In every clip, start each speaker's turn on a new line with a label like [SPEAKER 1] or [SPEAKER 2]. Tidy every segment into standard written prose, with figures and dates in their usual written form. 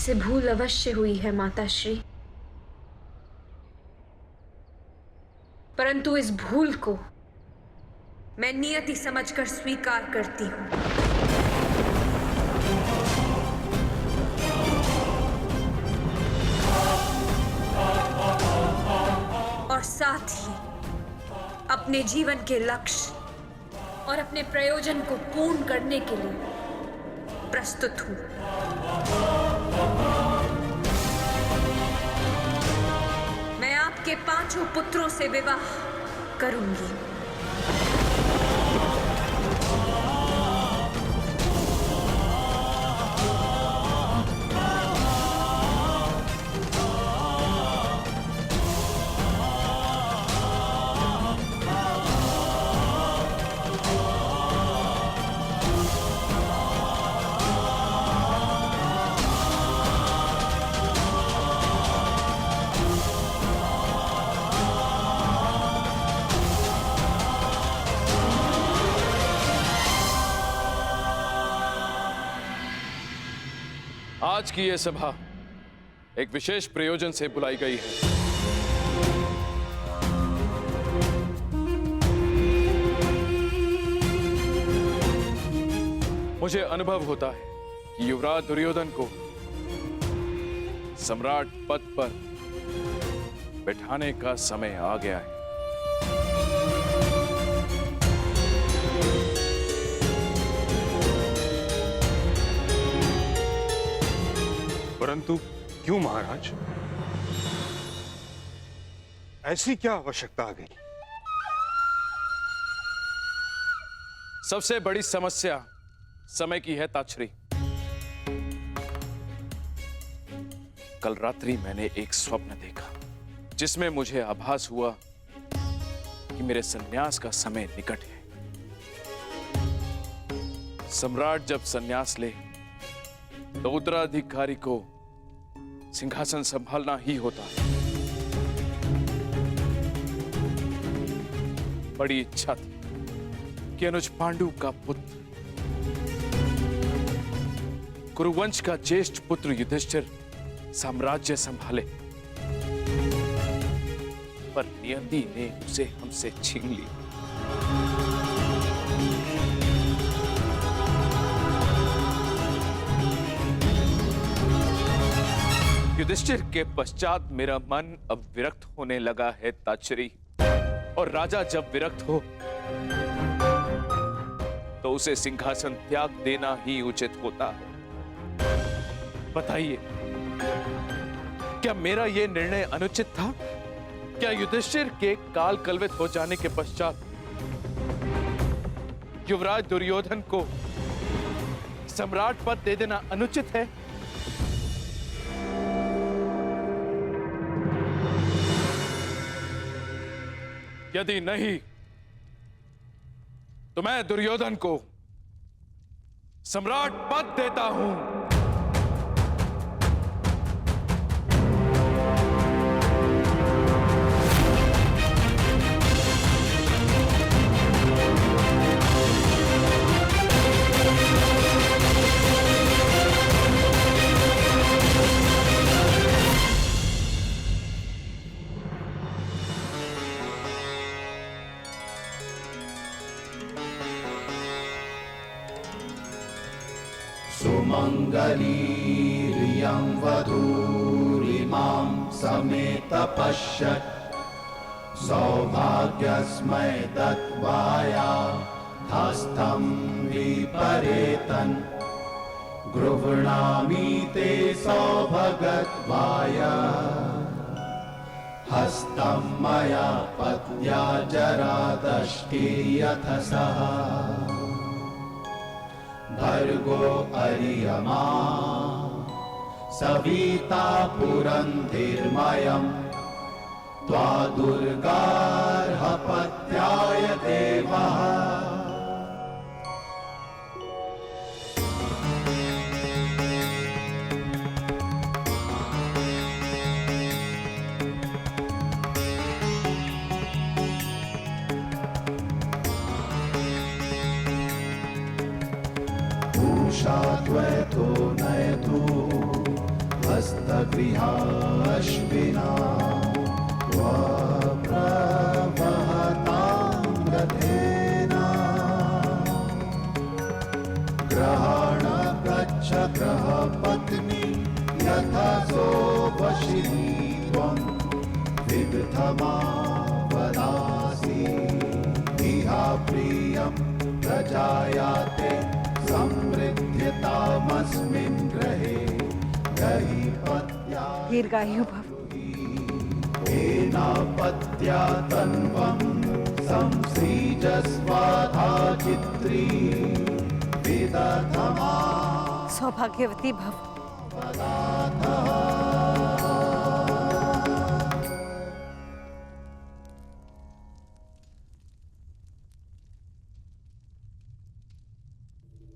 [SPEAKER 1] आपसे भूल अवश्य हुई है माताश्री, परंतु इस भूल को मैं नियति समझकर स्वीकार करती हूं। और साथ ही अपने जीवन के लक्ष्य और अपने प्रयोजन को पूर्ण करने के लिए प्रस्तुत हूं। मैं आपके 5 पुत्रों से विवाह करूंगी।
[SPEAKER 2] आज की यह सभा एक विशेष प्रयोजन से बुलाई गई है। मुझे अनुभव होता है कि युवराज दुर्योधन को सम्राट पद पर बैठाने का समय आ गया है।
[SPEAKER 3] परंतु क्यों महाराज? ऐसी क्या आवश्यकता आ गई?
[SPEAKER 2] सबसे बड़ी समस्या समय की है ताछरी। कल रात्रि मैंने एक स्वप्न देखा जिसमें मुझे आभास हुआ कि मेरे संन्यास का समय निकट है। सम्राट जब संन्यास ले तो उत्तराधिकारी को सिंहासन संभालना ही होता है। बड़ी इच्छा थी कि अनुज पांडु का पुत्र, कुरुवंश का ज्येष्ठ पुत्र युधिष्ठिर साम्राज्य संभाले, पर नियति ने उसे हमसे छीन लिया। युधिष्ठिर के पश्चात मेरा मन अब विरक्त होने लगा है ताछरी, और राजा जब विरक्त हो तो उसे सिंहासन त्याग देना ही उचित होता है। बताइए, क्या मेरा यह निर्णय अनुचित था? क्या युधिष्ठिर के काल कलवित हो जाने के पश्चात युवराज दुर्योधन को सम्राट पद दे देना अनुचित है? यदि नहीं तो मैं दुर्योधन को सम्राट पद देता हूं।
[SPEAKER 4] सुमंगलीरियं वधूरिमां समेत पश्यत् सौभाग्यस्मै दत्वाया हस्तं विपरेतन् गृह्णामि ते सौभगत्वाय हस्तं मया पत्या जरादष्टिर्यथ सः भर्गो अर्यमा सविता पुरंधिर्मयम् त्वा दुर्गार्हपत्याय देवः। त्वतो नयतु हस्तगृहाश्विना प्रवहतां रथेना ग्रहाण गच्छ ग्रहपत्नी यथा सोपशिनी त्वं विविधमावदासि इहा प्रियं प्रजायाते समृद्ध्यतामस्मिन् ग्रहे दहीपत्या
[SPEAKER 5] दीर्घायु भव।
[SPEAKER 4] एनापत्या तन्वं संसृजस्वाधा चित्री विदधमा
[SPEAKER 5] सौभाग्यवती भव।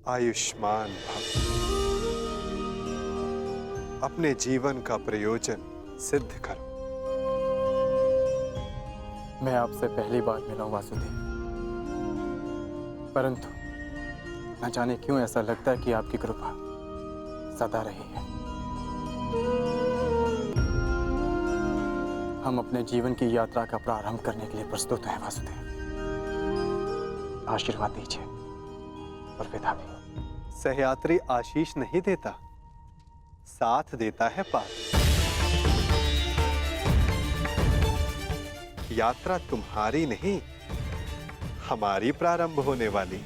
[SPEAKER 3] आयुष्मान भव। अपने जीवन का प्रयोजन सिद्ध करो।
[SPEAKER 6] मैं आपसे पहली बार मिला हूं वासुदेव, परंतु न जाने क्यों ऐसा लगता है कि आपकी कृपा सदा रही है। हम अपने जीवन की यात्रा का प्रारंभ करने के लिए प्रस्तुत हैं वासुदेव। आशीर्वाद दीजिए और विदा भी।
[SPEAKER 7] सहयात्री आशीष नहीं देता, साथ देता है पार। यात्रा तुम्हारी नहीं, हमारी प्रारंभ होने वाली है।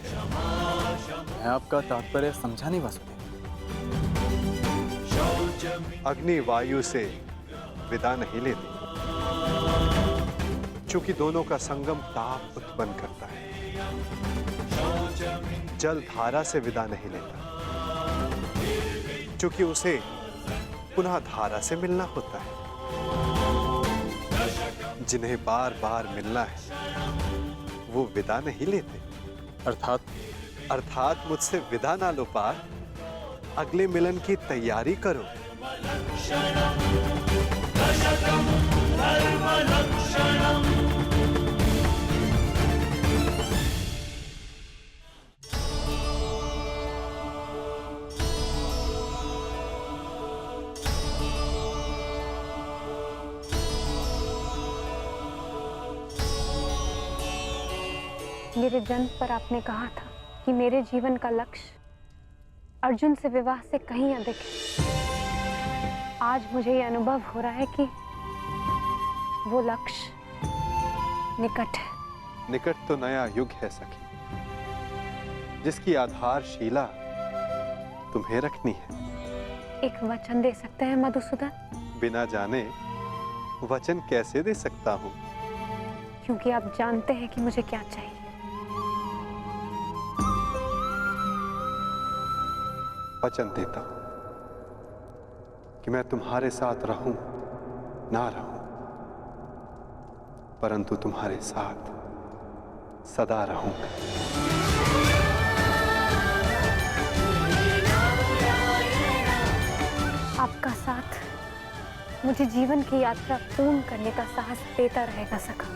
[SPEAKER 6] मैं आपका तात्पर्य समझा नहीं वासुदेव।
[SPEAKER 3] अग्नि वायु से विदा नहीं लेती, चूंकि दोनों का संगम ताप उत्पन्न करता है। जल धारा से विदा नहीं लेता, चूंकि उसे पुनः धारा से मिलना होता है। जिन्हें बार बार मिलना है वो विदा नहीं लेते। अर्थात मुझसे विदा ना लो पार, अगले मिलन की तैयारी करो।
[SPEAKER 8] मेरे जन्म पर आपने कहा था कि मेरे जीवन का लक्ष्य अर्जुन से विवाह से कहीं अधिक है। आज मुझे ये अनुभव हो रहा है कि वो लक्ष्य निकट है।
[SPEAKER 7] निकट तो नया युग है सखी, जिसकी आधारशिला तुम्हें रखनी है।
[SPEAKER 8] एक वचन दे सकते हैं मधुसूदन?
[SPEAKER 7] बिना जाने वचन कैसे दे सकता हूँ?
[SPEAKER 8] क्योंकि आप जानते हैं कि मुझे क्या चाहिए।
[SPEAKER 7] वचन देता हूं कि मैं तुम्हारे साथ रहूं ना रहूं, परंतु तुम्हारे साथ सदा रहूंगा।
[SPEAKER 8] आपका साथ मुझे जीवन की यात्रा पूर्ण करने का साहस देता रहेगा सखा।